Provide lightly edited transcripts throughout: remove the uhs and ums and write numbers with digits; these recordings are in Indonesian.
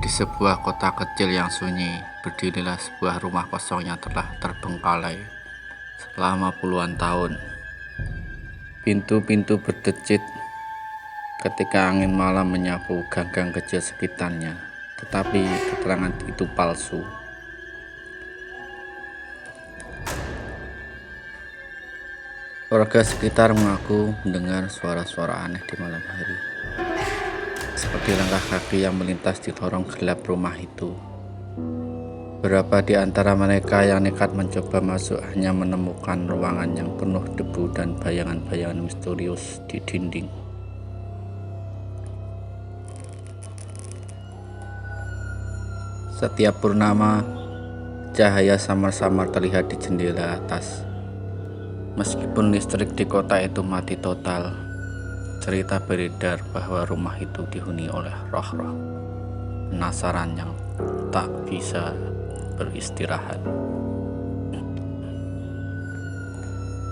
Di sebuah kota kecil yang sunyi, berdirilah sebuah rumah kosong yang telah terbengkalai selama puluhan tahun. Pintu-pintu berdecit ketika angin malam menyapu gang-gang kecil sekitarnya, tetapi keterangan itu palsu. Warga sekitar mengaku mendengar suara-suara aneh di malam hari, seperti langkah kaki yang melintas di lorong gelap rumah itu. Beberapa di antara mereka yang nekat mencoba masuk hanya menemukan ruangan yang penuh debu dan bayangan-bayangan misterius di dinding. Setiap purnama, cahaya samar-samar terlihat di jendela atas. Meskipun listrik di kota itu mati total, cerita beredar bahwa rumah itu dihuni oleh roh-roh penasaran yang tak bisa beristirahat.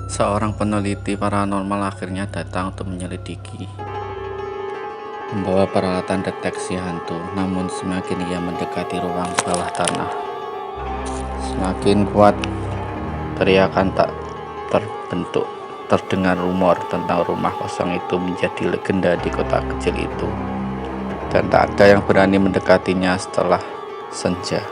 Seorang peneliti paranormal akhirnya datang untuk menyelidiki, membawa peralatan deteksi hantu. Namun semakin ia mendekati ruang bawah tanah, semakin kuat teriakan tak terbentuk. Terdengar rumor tentang rumah kosong itu menjadi legenda di kota kecil itu, dan tak ada yang berani mendekatinya setelah senja.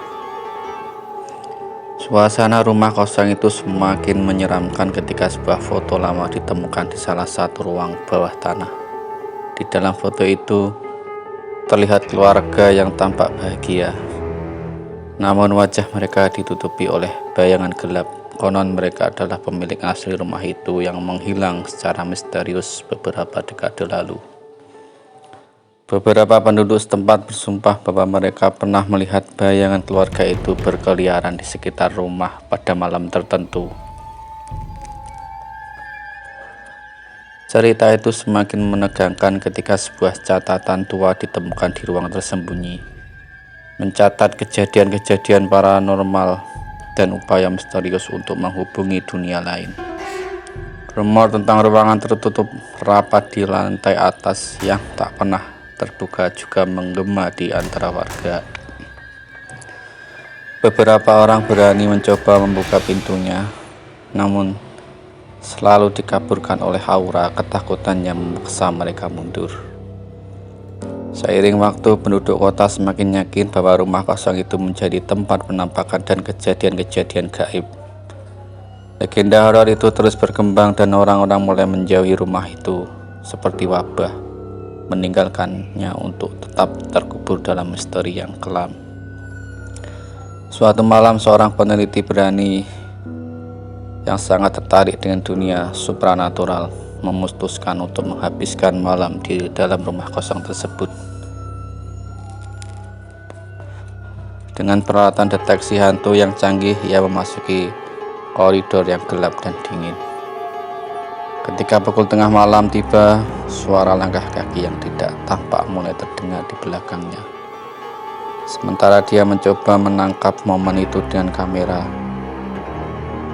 Suasana rumah kosong itu semakin menyeramkan ketika sebuah foto lama ditemukan di salah satu ruang bawah tanah. Di dalam foto itu terlihat keluarga yang tampak bahagia, namun wajah mereka ditutupi oleh bayangan gelap. Konon mereka adalah pemilik asli rumah itu yang menghilang secara misterius beberapa dekade lalu. Beberapa penduduk setempat bersumpah bahwa mereka pernah melihat bayangan keluarga itu berkeliaran di sekitar rumah pada malam tertentu. Cerita itu semakin menegangkan ketika sebuah catatan tua ditemukan di ruang tersembunyi, mencatat kejadian-kejadian paranormal dan upaya misterius untuk menghubungi dunia lain. Rumor tentang ruangan tertutup rapat di lantai atas yang tak pernah terbuka juga menggema di antara warga. Beberapa orang berani mencoba membuka pintunya, namun selalu dikaburkan oleh aura ketakutan yang memaksa mereka mundur. Seiring waktu, penduduk kota semakin yakin bahwa rumah kosong itu menjadi tempat penampakan dan kejadian-kejadian gaib. Legenda horor itu terus berkembang dan orang-orang mulai menjauhi rumah itu seperti wabah, meninggalkannya untuk tetap terkubur dalam misteri yang kelam. Suatu malam, seorang peneliti berani yang sangat tertarik dengan dunia supranatural memutuskan untuk menghabiskan malam di dalam rumah kosong tersebut. Dengan peralatan deteksi hantu yang canggih, ia memasuki koridor yang gelap dan dingin. Ketika pukul tengah malam tiba, suara langkah kaki yang tidak tampak mulai terdengar di belakangnya. Sementara dia mencoba menangkap momen itu dengan kamera,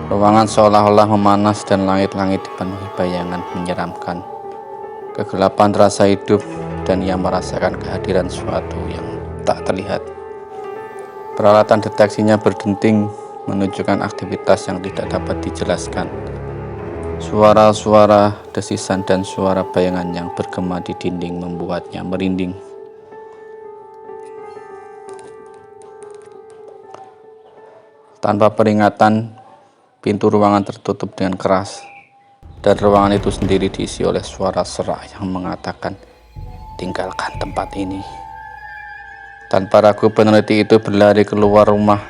ruangan seolah-olah memanas dan langit-langit dipenuhi bayangan menyeramkan. Kegelapan terasa hidup dan ia merasakan kehadiran sesuatu yang tak terlihat. Peralatan deteksinya berdenting menunjukkan aktivitas yang tidak dapat dijelaskan. Suara-suara desisan dan suara bayangan yang bergema di dinding membuatnya merinding. Tanpa peringatan, pintu ruangan tertutup dengan keras, dan ruangan itu sendiri diisi oleh suara serak yang mengatakan, "Tinggalkan tempat ini." Tanpa ragu, peneliti itu berlari keluar rumah.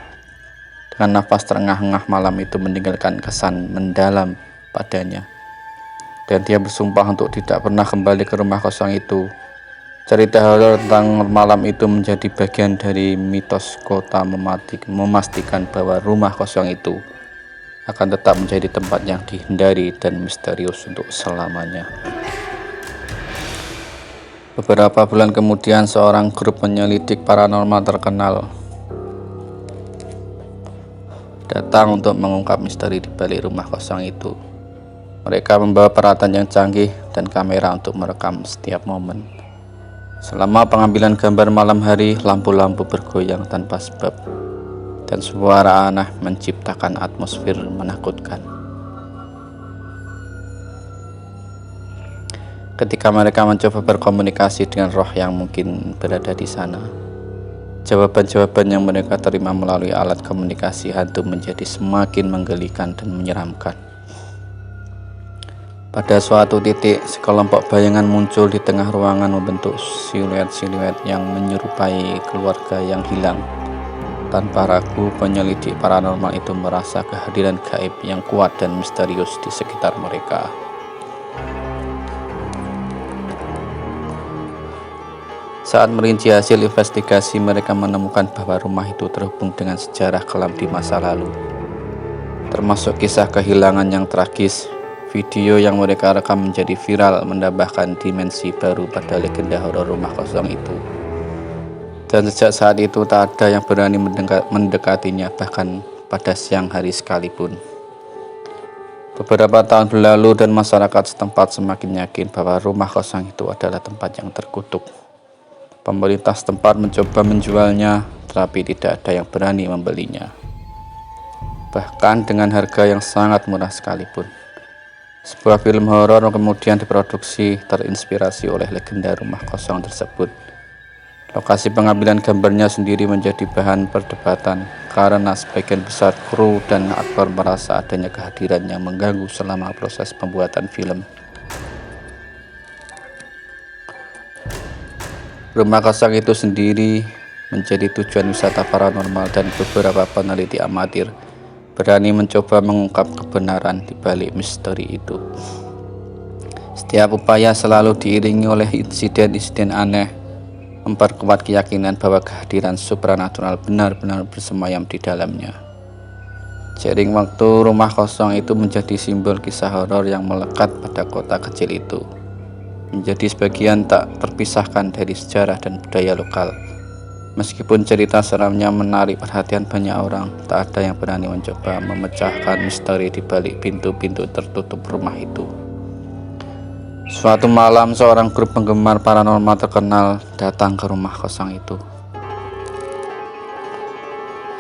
Dengan nafas terengah-engah, malam itu meninggalkan kesan mendalam padanya, dan dia bersumpah untuk tidak pernah kembali ke rumah kosong itu. Cerita horor tentang malam itu menjadi bagian dari mitos kota, memastikan bahwa rumah kosong itu akan tetap menjadi tempat yang dihindari dan misterius untuk selamanya. Beberapa bulan kemudian, seorang grup penyelidik paranormal terkenal datang untuk mengungkap misteri di balik rumah kosong itu. Mereka membawa peralatan yang canggih dan kamera untuk merekam setiap momen. Selama pengambilan gambar malam hari, lampu-lampu bergoyang tanpa sebab, dan suara aneh menciptakan atmosfer menakutkan. Ketika mereka mencoba berkomunikasi dengan roh yang mungkin berada di sana, jawaban-jawaban yang mereka terima melalui alat komunikasi hantu menjadi semakin menggelikan dan menyeramkan. Pada suatu titik, sekelompok bayangan muncul di tengah ruangan membentuk siluet-siluet yang menyerupai keluarga yang hilang. Tanpa ragu, penyelidik paranormal itu merasa kehadiran gaib yang kuat dan misterius di sekitar mereka. Saat merinci hasil investigasi, mereka menemukan bahwa rumah itu terhubung dengan sejarah kelam di masa lalu, termasuk kisah kehilangan yang tragis. Video yang mereka rekam menjadi viral, menambahkan dimensi baru pada legenda horor rumah kosong itu. Dan sejak saat itu tak ada yang berani mendekatinya, bahkan pada siang hari sekalipun. Beberapa tahun berlalu dan masyarakat setempat semakin yakin bahwa rumah kosong itu adalah tempat yang terkutuk. Pemerintah setempat mencoba menjualnya, tetapi tidak ada yang berani membelinya, bahkan dengan harga yang sangat murah sekalipun. Sebuah film horor kemudian diproduksi terinspirasi oleh legenda rumah kosong tersebut. Lokasi pengambilan gambarnya sendiri menjadi bahan perdebatan karena sebagian besar kru dan aktor merasa adanya kehadiran yang mengganggu selama proses pembuatan film. Rumah kosong itu sendiri menjadi tujuan wisata paranormal dan beberapa peneliti amatir berani mencoba mengungkap kebenaran di balik misteri itu. Setiap upaya selalu diiringi oleh insiden-insiden aneh, memperkuat keyakinan bahwa kehadiran supranatural benar-benar bersemayam di dalamnya. Seiring waktu, rumah kosong itu menjadi simbol kisah horor yang melekat pada kota kecil itu, menjadi sebagian tak terpisahkan dari sejarah dan budaya lokal. Meskipun cerita seramnya menarik perhatian banyak orang, tak ada yang berani mencoba memecahkan misteri di balik pintu-pintu tertutup rumah itu. Suatu malam, seorang grup penggemar paranormal terkenal datang ke rumah kosong itu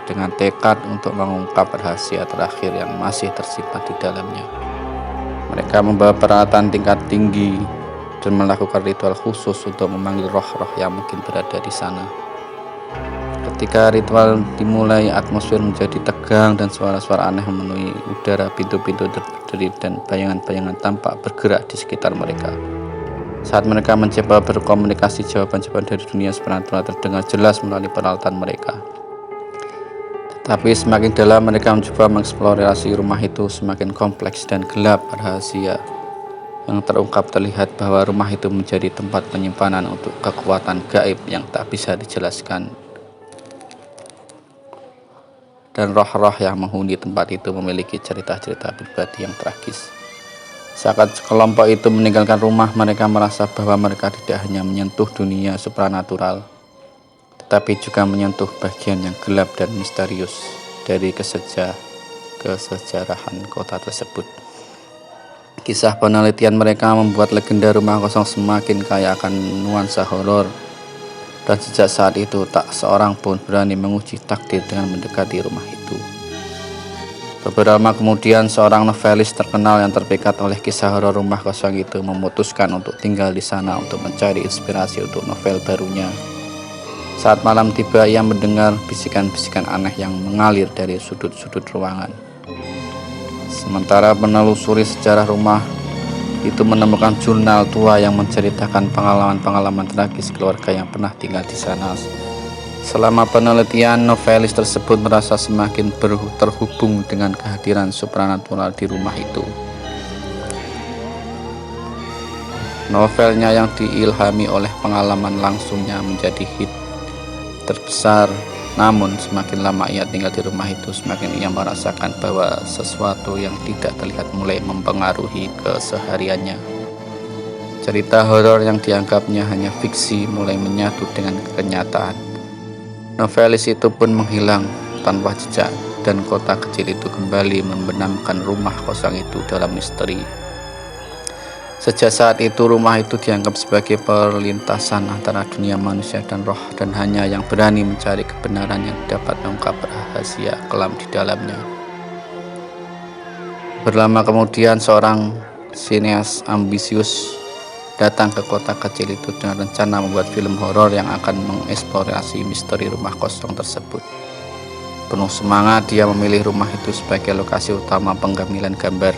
dengan tekad untuk mengungkap rahasia terakhir yang masih tersimpan di dalamnya. Mereka membawa peralatan tingkat tinggi dan melakukan ritual khusus untuk memanggil roh-roh yang mungkin berada di sana. Ketika ritual dimulai, atmosfer menjadi tegang dan suara-suara aneh memenuhi udara. Pintu-pintu berdiri dan bayangan-bayangan tampak bergerak di sekitar mereka. Saat mereka mencoba berkomunikasi, jawaban-jawaban dari dunia supernatural terdengar jelas melalui peralatan mereka. Tetapi semakin dalam mereka mencoba mengeksplorasi rumah itu, semakin kompleks dan gelap rahasia yang terungkap terlihat bahwa rumah itu menjadi tempat penyimpanan untuk kekuatan gaib yang tak bisa dijelaskan. Dan roh-roh yang menghuni tempat itu memiliki cerita-cerita pribadi yang tragis. Saat kelompok itu meninggalkan rumah, mereka merasa bahwa mereka tidak hanya menyentuh dunia supranatural, tetapi juga menyentuh bagian yang gelap dan misterius dari kesejarahan kota tersebut. Kisah penelitian mereka membuat legenda rumah kosong semakin kaya akan nuansa horor. Dan sejak saat itu tak seorang pun berani menguji takdir dengan mendekati rumah itu. Beberapa lama kemudian, seorang novelis terkenal yang terpikat oleh kisah horor rumah kosong itu memutuskan untuk tinggal di sana untuk mencari inspirasi untuk novel barunya. Saat malam tiba, ia mendengar bisikan-bisikan aneh yang mengalir dari sudut-sudut ruangan. Sementara menelusuri sejarah rumah itu menemukan jurnal tua yang menceritakan pengalaman-pengalaman tragis keluarga yang pernah tinggal di sana. Selama penelitian, novelis tersebut merasa semakin terhubung dengan kehadiran supranatural di rumah itu. Novelnya yang diilhami oleh pengalaman langsungnya menjadi hit terbesar. Namun semakin lama ia tinggal di rumah itu, semakin ia merasakan bahwa sesuatu yang tidak terlihat mulai mempengaruhi kesehariannya. Cerita horor yang dianggapnya hanya fiksi mulai menyatu dengan kenyataan. Novelis itu pun menghilang tanpa jejak, dan kota kecil itu kembali membenamkan rumah kosong itu dalam misteri. Sejak saat itu rumah itu dianggap sebagai perlintasan antara dunia manusia dan roh, dan hanya yang berani mencari kebenaran yang dapat mengungkap rahasia kelam di dalamnya. Berlama kemudian seorang sineas ambisius datang ke kota kecil itu dengan rencana membuat film horor yang akan mengeksplorasi misteri rumah kosong tersebut. Penuh semangat, dia memilih rumah itu sebagai lokasi utama penggambilan gambar.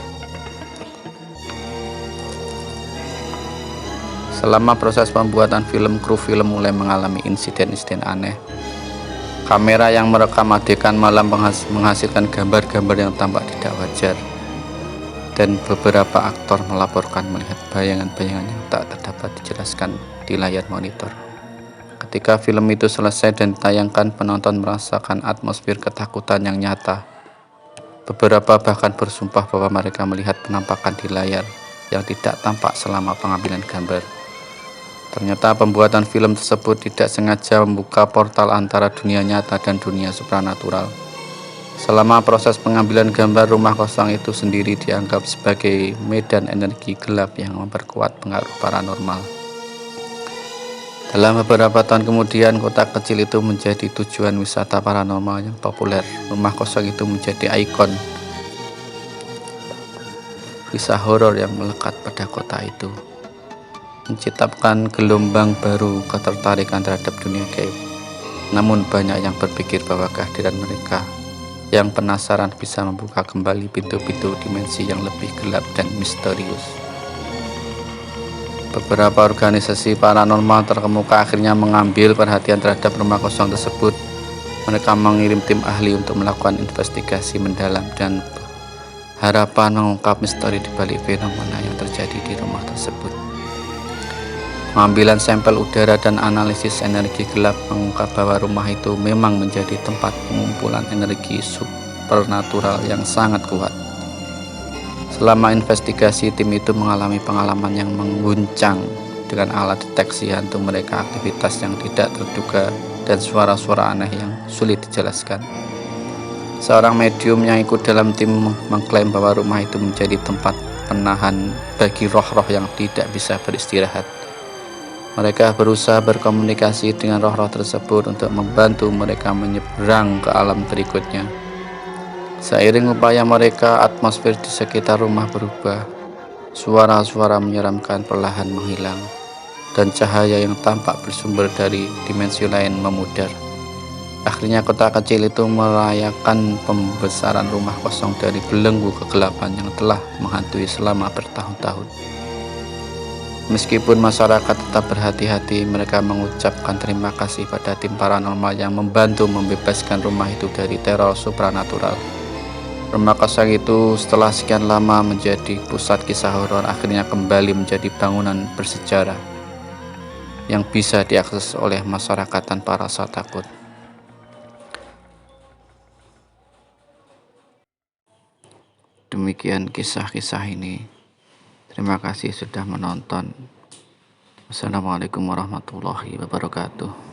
Selama proses pembuatan film, kru film mulai mengalami insiden-insiden aneh. Kamera yang merekam adegan malam menghasilkan gambar-gambar yang tampak tidak wajar, dan beberapa aktor melaporkan melihat bayangan-bayangan yang tak dapat dijelaskan di layar monitor. Ketika film itu selesai dan ditayangkan, penonton merasakan atmosfer ketakutan yang nyata. Beberapa bahkan bersumpah bahwa mereka melihat penampakan di layar yang tidak tampak selama pengambilan gambar. Ternyata pembuatan film tersebut tidak sengaja membuka portal antara dunia nyata dan dunia supranatural. Selama proses pengambilan gambar, rumah kosong itu sendiri dianggap sebagai medan energi gelap yang memperkuat pengaruh paranormal. Dalam beberapa tahun kemudian, kota kecil itu menjadi tujuan wisata paranormal yang populer. Rumah kosong itu menjadi ikon kisah horor yang melekat pada kota itu, menciptakan gelombang baru ketertarikan terhadap dunia gaib. Namun banyak yang berpikir bahwa kehadiran mereka yang penasaran bisa membuka kembali pintu-pintu dimensi yang lebih gelap dan misterius. Beberapa organisasi paranormal terkemuka akhirnya mengambil perhatian terhadap rumah kosong tersebut. Mereka mengirim tim ahli untuk melakukan investigasi mendalam dan harapan mengungkap misteri di balik fenomena yang terjadi di rumah tersebut. Pengambilan sampel udara dan analisis energi gelap mengungkap bahwa rumah itu memang menjadi tempat pengumpulan energi supernatural yang sangat kuat. Selama investigasi, tim itu mengalami pengalaman yang mengguncang dengan alat deteksi hantu mereka, aktivitas yang tidak terduga, dan suara-suara aneh yang sulit dijelaskan. Seorang medium yang ikut dalam tim mengklaim bahwa rumah itu menjadi tempat penahan bagi roh-roh yang tidak bisa beristirahat. Mereka berusaha berkomunikasi dengan roh-roh tersebut untuk membantu mereka menyeberang ke alam berikutnya. Seiring upaya mereka, atmosfer di sekitar rumah berubah. Suara-suara menyeramkan perlahan menghilang, dan cahaya yang tampak bersumber dari dimensi lain memudar. Akhirnya kota kecil itu merayakan pembesaran rumah kosong dari belenggu kegelapan yang telah menghantui selama bertahun-tahun. Meskipun masyarakat tetap berhati-hati, mereka mengucapkan terima kasih pada tim paranormal yang membantu membebaskan rumah itu dari teror supranatural. Rumah kosong itu setelah sekian lama menjadi pusat kisah horor akhirnya kembali menjadi bangunan bersejarah yang bisa diakses oleh masyarakat tanpa rasa takut. Demikian kisah-kisah ini. Terima kasih sudah menonton. Wassalamualaikum warahmatullahi wabarakatuh.